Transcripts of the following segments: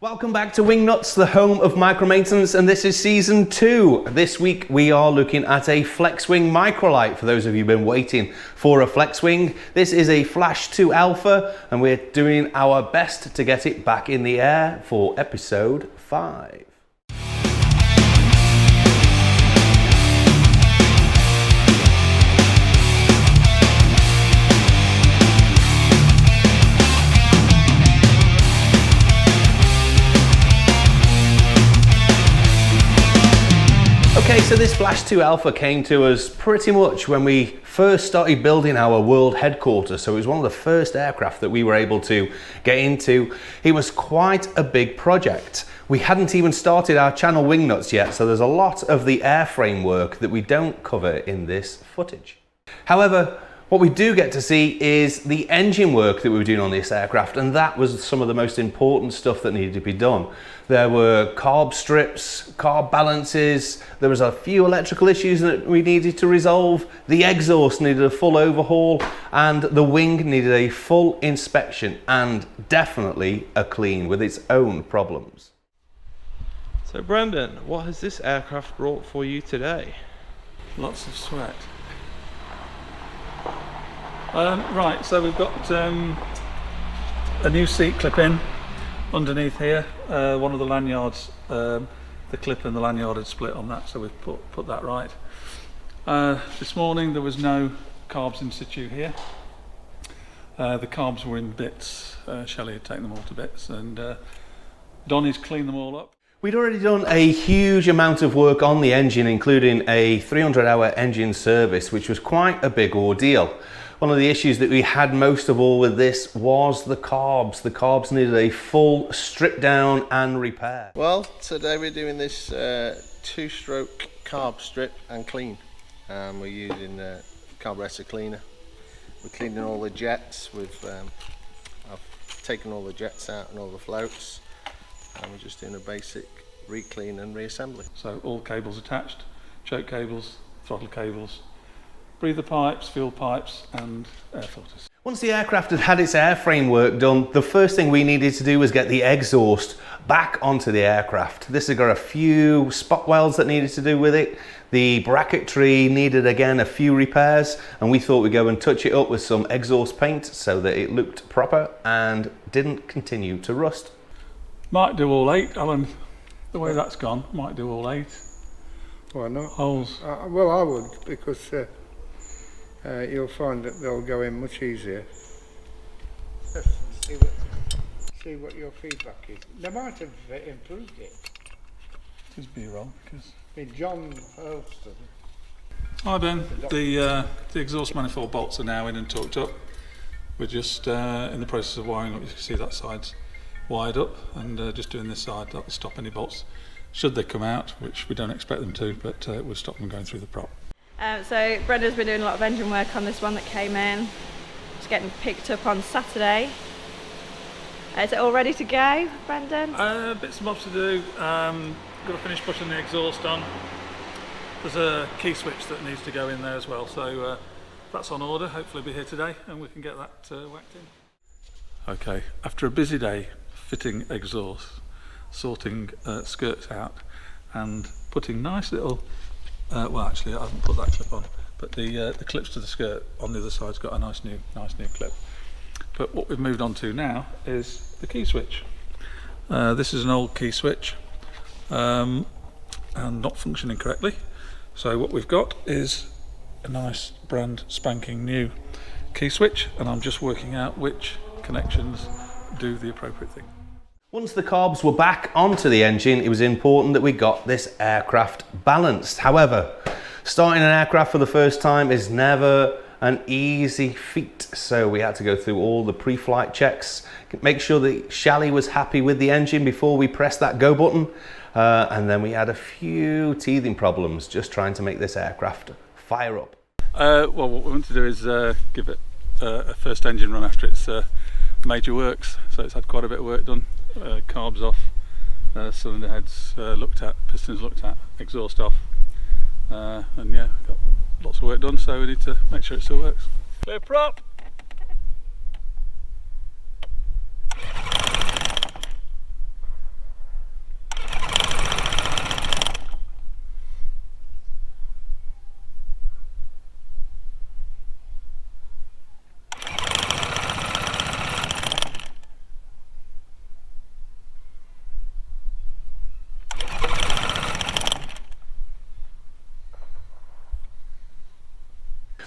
Welcome back to Wingnuts, the home of micro maintenance, and this is season 2. This week we are looking at a Flexwing Microlight. For those of you who've been waiting for a Flexwing, this is a Flash 2 Alpha, and we're doing our best to get it back in the air for episode 5. Okay, so this Flash 2 Alpha came to us pretty much when we first started building our world headquarters. So it was one of the first aircraft that we were able to get into. It was quite a big project. We hadn't even started our channel Wingnuts yet, so there's a lot of the airframe work that we don't cover in this footage. However, what we do get to see is the engine work that we were doing on this aircraft, and that was some of the most important stuff that needed to be done. There were carb strips, carb balances, there was a few electrical issues that we needed to resolve, the exhaust needed a full overhaul, and the wing needed a full inspection and definitely a clean with its own problems. So Brendan, what has this aircraft brought for you today? Lots of sweat. Right, so we've got a new seat clip in underneath here. One of the lanyards, the clip and the lanyard had split on that, so we've put that right. This morning there was no carbs in situ here. The carbs were in bits. Shelley had taken them all to bits, and Donnie's cleaned them all up. We'd already done a huge amount of work on the engine, including a 300-hour engine service, which was quite a big ordeal. One of the issues that we had most of all with this was the carbs. The carbs needed a full strip down and repair. Well, today we're doing this 2-stroke carb strip and clean. We're using carburetor cleaner. We're cleaning all the jets. I've taken all the jets out and all the floats, and we're just doing a basic re-clean and reassembly. So all cables attached, choke cables, throttle cables, breather pipes, fuel pipes and air filters. Once the aircraft had its airframe work done, the first thing we needed to do was get the exhaust back onto the aircraft. This has got a few spot welds that needed to do with it. The bracketry needed again a few repairs, and we thought we'd go and touch it up with some exhaust paint so that it looked proper and didn't continue to rust. Might do all 8, Alan. The way that's gone, might do all 8. Why not? Holes. Well, I would, because you'll find that they'll go in much easier. See what your feedback is. They might have improved it. Just B-roll, because... John Hurlston. Hi Ben, the exhaust manifold bolts are now in and torqued up. We're just in the process of wiring up. You can see that side's wired up, and just doing this side. That will stop any bolts should they come out, which we don't expect them to, but it will stop them going through the prop. So Brenda's been doing a lot of engine work on this one that came in. It's getting picked up on Saturday. Is it all ready to go, Brendan? Bits and bobs to do. Got to finish pushing the exhaust on. There's a key switch that needs to go in there as well, so that's on order. Hopefully be here today and we can get that whacked in. Okay, after a busy day fitting exhaust, sorting skirts out and putting nice little well, actually, I haven't put that clip on, but the clips to the skirt on the other side's got a nice new clip. But what we've moved on to now is the key switch. This is an old key switch and not functioning correctly. So what we've got is a nice brand spanking new key switch, and I'm just working out which connections do the appropriate thing. Once the carbs were back onto the engine, it was important that we got this aircraft balanced. However, starting an aircraft for the first time is never an easy feat. So we had to go through all the pre-flight checks, make sure that Shelley was happy with the engine before we pressed that go button. And then we had a few teething problems just trying to make this aircraft fire up. Well, what we want to do is give it a first engine run after its major works. So it's had quite a bit of work done. Carbs off, cylinder heads looked at, pistons looked at, exhaust off, and yeah, got lots of work done, so we need to make sure it still works. Clear prop!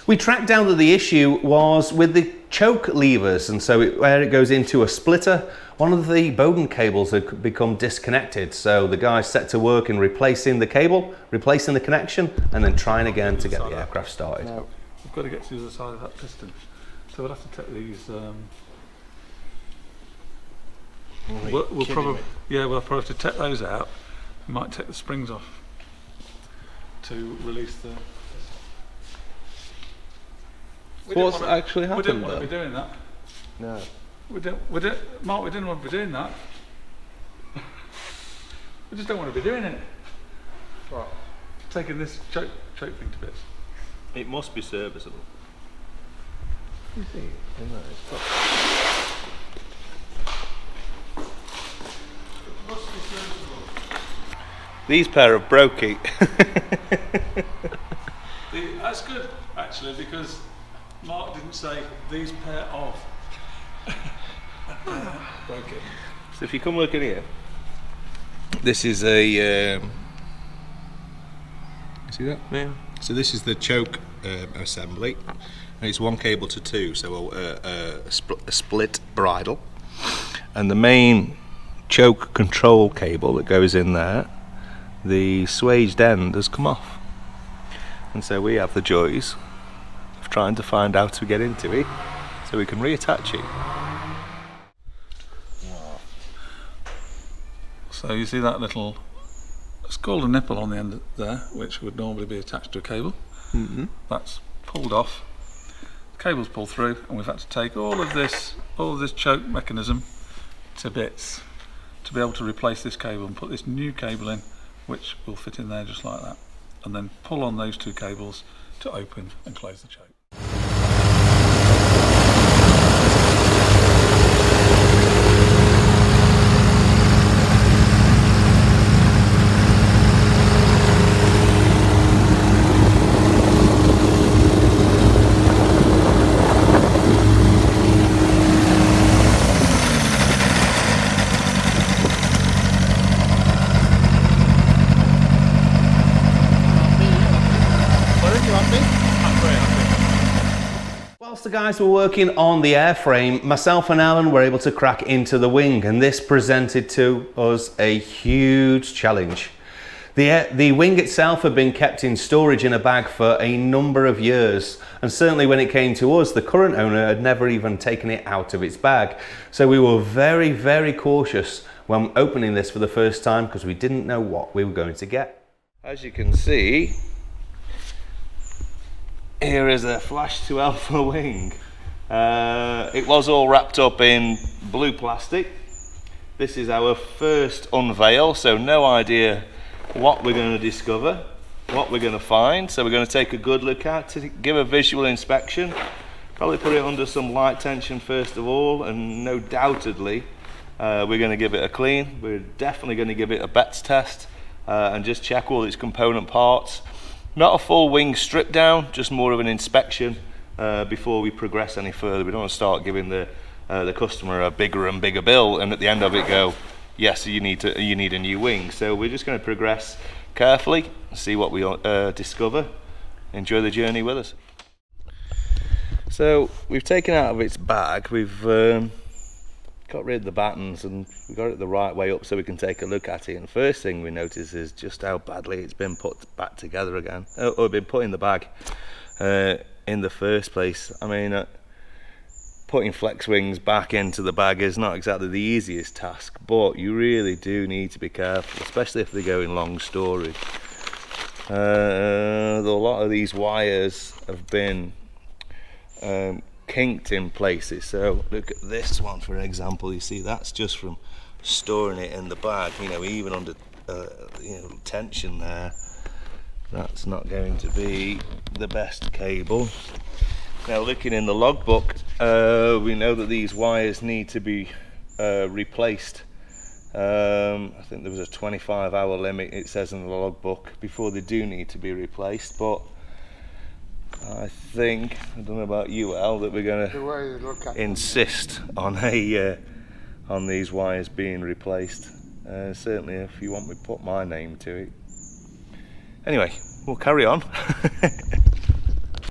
We tracked down that the issue was with the choke levers, and so where it goes into a splitter, one of the Bowden cables had become disconnected. So the guys set to work in replacing the cable, replacing the connection, and then trying again to get the aircraft started. No, we've got to get to the other side of that piston. So we'll have to take these. We'll probably we'll probably have to take those out. We might take the springs off to release the. What's actually happened? We didn't want to be doing that. No. Mark, we didn't want to be doing that. We just don't want to be doing it. Right. Taking this choke thing to bits. It must be serviceable. These pair of brokey. That's good, actually, because Mark didn't say these pair of. Okay. So if you come look in here, this is a see that? Yeah. So this is the choke assembly, and it's one cable to two, so a split bridle, and the main choke control cable that goes in there, the swaged end has come off, and so we have the joys of trying to find out how to get into it so we can reattach it. So you see that little, it's called a nipple on the end there, which would normally be attached to a cable. Mm-hmm. That's pulled off. The cable's pulled through, and we've had to take all of this choke mechanism to bits to be able to replace this cable and put this new cable in, which will fit in there just like that, and then pull on those two cables to open and close the choke. Whilst the guys were working on the airframe, myself and Alan were able to crack into the wing, and this presented to us a huge challenge. The wing itself had been kept in storage in a bag for a number of years, and certainly when it came to us, the current owner had never even taken it out of its bag. So we were very, very cautious when opening this for the first time, because we didn't know what we were going to get. As you can see, here is a Flash 2 Alpha wing. It was all wrapped up in blue plastic. This is our first unveil, so no idea what we're going to discover, what we're going to find. So we're going to take a good look at it, give a visual inspection, probably put it under some light tension first of all, and no doubtedly we're going to give it a clean. We're definitely going to give it a bets test and just check all its component parts. Not a full wing strip down, just more of an inspection before we progress any further. We don't want to start giving the customer a bigger and bigger bill, and at the end of it go, yes, you need a new wing. So we're just going to progress carefully, see what we discover. Enjoy the journey with us. So we've taken out of its bag, we've got rid of the Batons, and we got it the right way up so we can take a look at it. And the first thing we notice is just how badly it's been put back together again, or been put in the bag in the first place. I mean, putting Flexwings back into the bag is not exactly the easiest task, but you really do need to be careful, especially if they go in long storage. A lot of these wires have been kinked in places. So look at this one, for example. You see, that's just from storing it in the bag, you know, even under tension there. That's not going to be the best cable. Now, looking in the logbook, we know that these wires need to be replaced. I think there was a 25-hour limit, it says in the logbook, before they do need to be replaced. But I think, I don't know about you, Al, that we're going to insist on on these wires being replaced. Certainly, if you want me to put my name to it. Anyway, we'll carry on.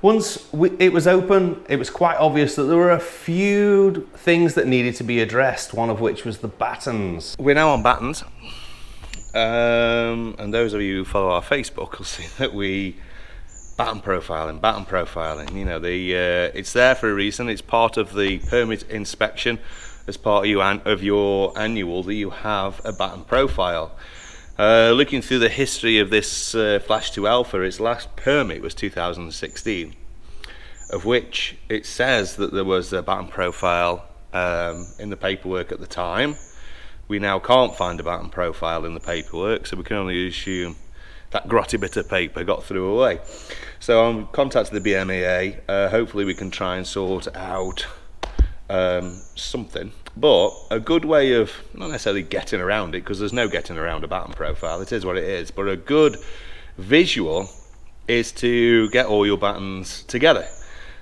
Once it was open, it was quite obvious that there were a few things that needed to be addressed, one of which was the Batons. We're now on Batons, and those of you who follow our Facebook will see that we baton profiling. You know, it's there for a reason. It's part of the permit inspection as part of your annual that you have a baton profile. Looking through the history of this Flash 2 Alpha, its last permit was 2016, of which it says that there was a baton profile in the paperwork at the time. We now can't find a baton profile in the paperwork, so we can only assume that grotty bit of paper got thrown away. So I'm contacting the BMEA. Hopefully we can try and sort out something. But a good way of, not necessarily getting around it, because there's no getting around a baton profile, it is what it is, but a good visual is to get all your batons together.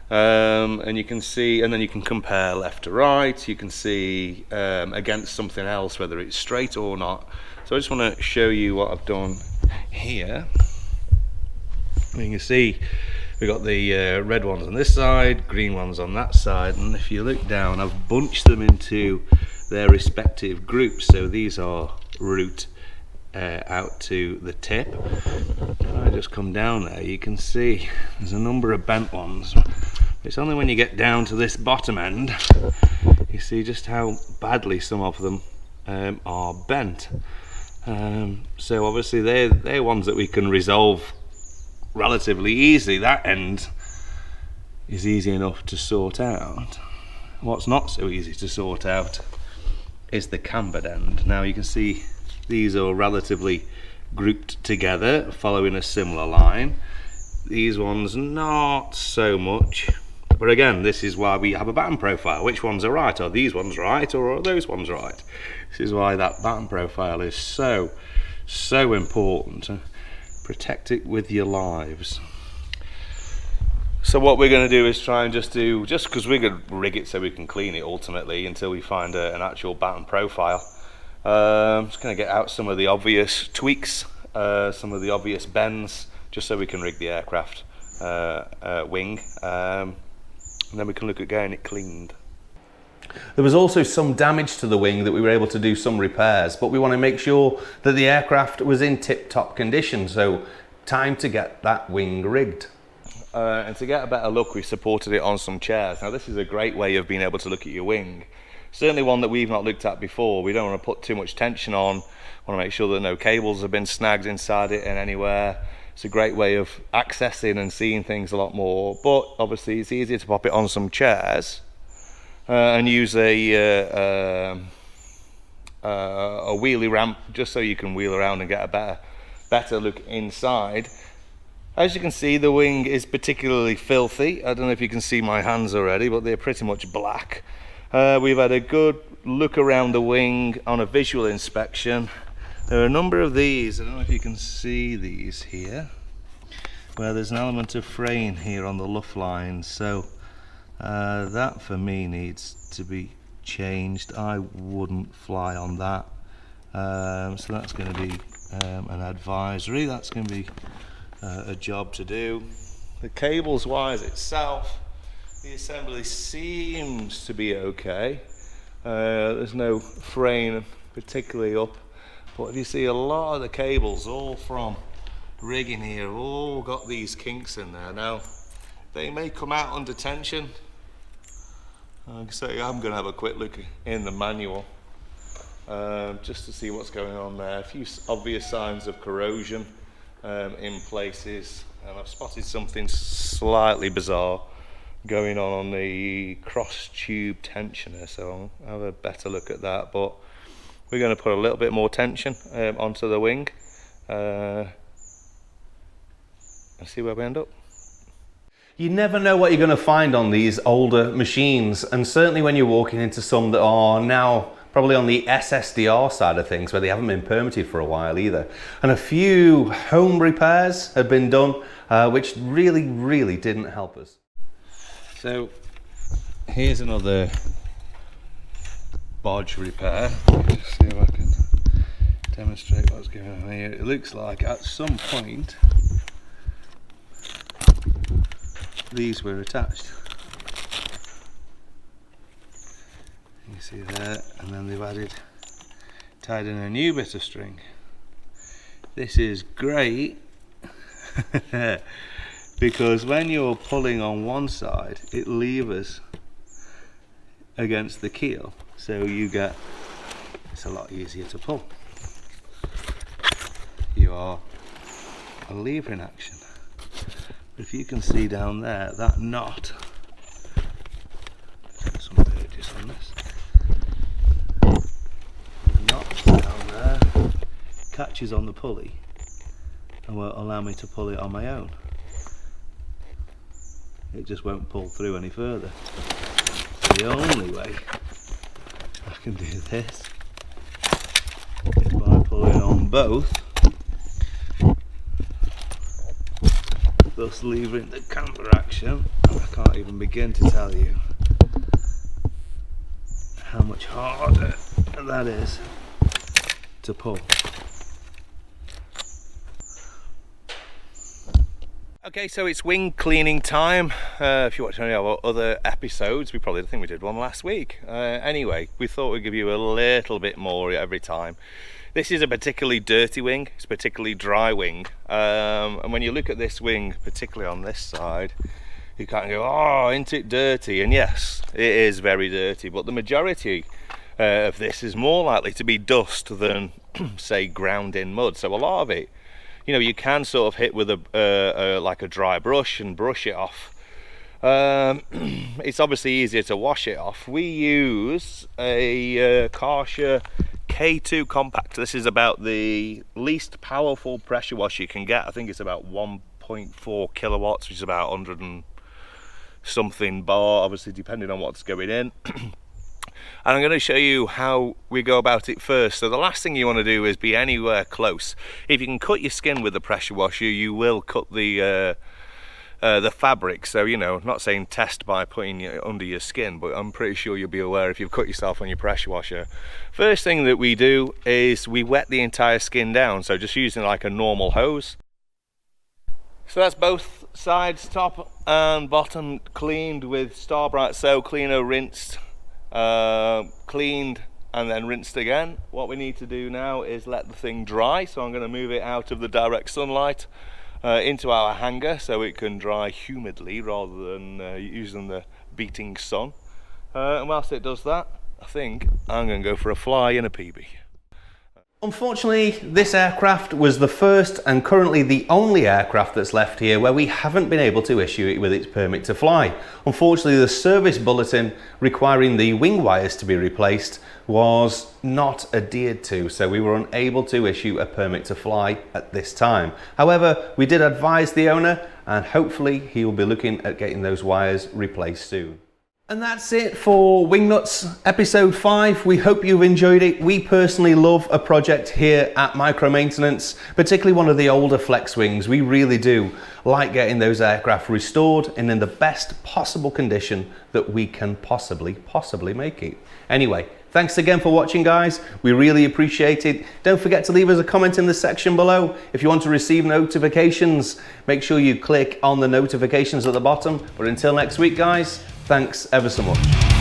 And you can see, and then you can compare left to right, you can see against something else whether it's straight or not. So I just want to show you what I've done here. You can see we've got the red ones on this side, green ones on that side, and if you look down, I've bunched them into their respective groups. So these are root out to the tip. If I just come down there, you can see there's a number of bent ones. It's only when you get down to this bottom end you see just how badly some of them are bent. So obviously they're ones that we can resolve relatively easily. That end is easy enough to sort out. What's not so easy to sort out is the cambered end. Now you can see these are relatively grouped together following a similar line. These ones not so much, but again, this is why we have a baton profile. Which ones are right? Are these ones right, or are those ones right? This is why that baton profile is so important. Protect it with your lives. So what we're going to do is try and just because we're going to rig it so we can clean it ultimately until we find an actual baton profile. Just going to get out some of the obvious tweaks, some of the obvious bends, just so we can rig the aircraft wing, and then we can look at getting it cleaned. There was also some damage to the wing that we were able to do some repairs, but we want to make sure that the aircraft was in tip-top condition, so time to get that wing rigged. And to get a better look, we supported it on some chairs. Now this is a great way of being able to look at your wing. Certainly one that we've not looked at before. We don't want to put too much tension on. Want to make sure that no cables have been snagged inside it and anywhere. It's a great way of accessing and seeing things a lot more, but obviously it's easier to pop it on some chairs and use a wheelie ramp just so you can wheel around and get a better look inside. As you can see, the wing is particularly filthy. I don't know if you can see my hands already, but they're pretty much black. We've had a good look around the wing on a visual inspection. There are a number of these, I don't know if you can see these here, where there's an element of fraying here on the luff lines, so that for me needs to be changed. I wouldn't fly on that, so that's going to be an advisory. That's going to be a job to do. The cables wise itself, the assembly seems to be okay. There's no fraying particularly up, but if you see a lot of the cables all from rigging here all got these kinks in there. Now they may come out under tension, so I'm going to have a quick look in the manual just to see what's going on there. A few obvious signs of corrosion in places, and I've spotted something slightly bizarre going on the cross tube tensioner, so I'll have a better look at that. But we're going to put a little bit more tension onto the wing and see where we end up. You never know what you're going to find on these older machines, and certainly when you're walking into some that are now probably on the SSDR side of things, where they haven't been permitted for a while either. And a few home repairs have been done, which really didn't help us. So here's another bodge repair. Just see if I can demonstrate what's going on here. It looks like at some point these were attached. You see there, and then they've tied in a new bit of string. This is great because when you're pulling on one side, it levers against the keel, so it's a lot easier to pull. You are a levering action. But if you can see down there, that knot, some burgess on this, the knot down there catches on the pulley and will allow me to pull it on my own. It just won't pull through any further. So the only way I can do this is by pulling on both, thus levering the camber action. I can't even begin to tell you how much harder that is to pull. Okay, so it's wing cleaning time. If you watch any of our other episodes, I think we did one last week. Anyway, we thought we'd give you a little bit more every time. This is a particularly dirty wing, it's a particularly dry wing. And when you look at this wing, particularly on this side, you can't go, oh, isn't it dirty? And yes, it is very dirty, but the majority of this is more likely to be dust than, say, ground in mud. So a lot of it, you know, you can sort of hit with like a dry brush and brush it off. It's obviously easier to wash it off. We use a Karcher K2 compact. This is about the least powerful pressure wash you can get. I think it's about 1.4 kilowatts, which is about 100 and something bar, obviously depending on what's going in. And I'm going to show you how we go about it first. So the last thing you want to do is be anywhere close. If you can cut your skin with the pressure washer, you will cut the fabric. So, you know, I'm not saying test by putting it under your skin, but I'm pretty sure you'll be aware if you've cut yourself on your pressure washer. First thing that we do is we wet the entire skin down, so just using like a normal hose. So that's both sides, top and bottom, cleaned with Starbright Soap Cleaner, rinsed, cleaned and then rinsed again. What we need to do now is let the thing dry, so I'm going to move it out of the direct sunlight into our hanger so it can dry humidly rather than using the beating sun. And whilst it does that, I think I'm going to go for a fly in a PB. Unfortunately, this aircraft was the first and currently the only aircraft that's left here where we haven't been able to issue it with its permit to fly. Unfortunately, the service bulletin requiring the wing wires to be replaced was not adhered to, so we were unable to issue a permit to fly at this time. However, we did advise the owner and hopefully he will be looking at getting those wires replaced soon. And that's it for Wingnuts episode 5. We hope you've enjoyed it. We personally love a project here at Micro Maintenance, particularly one of the older Flexwings. We really do like getting those aircraft restored and in the best possible condition that we can possibly make it. Anyway, thanks again for watching, guys. We really appreciate it. Don't forget to leave us a comment in the section below. If you want to receive notifications, make sure you click on the notifications at the bottom. But until next week, guys, thanks ever so much.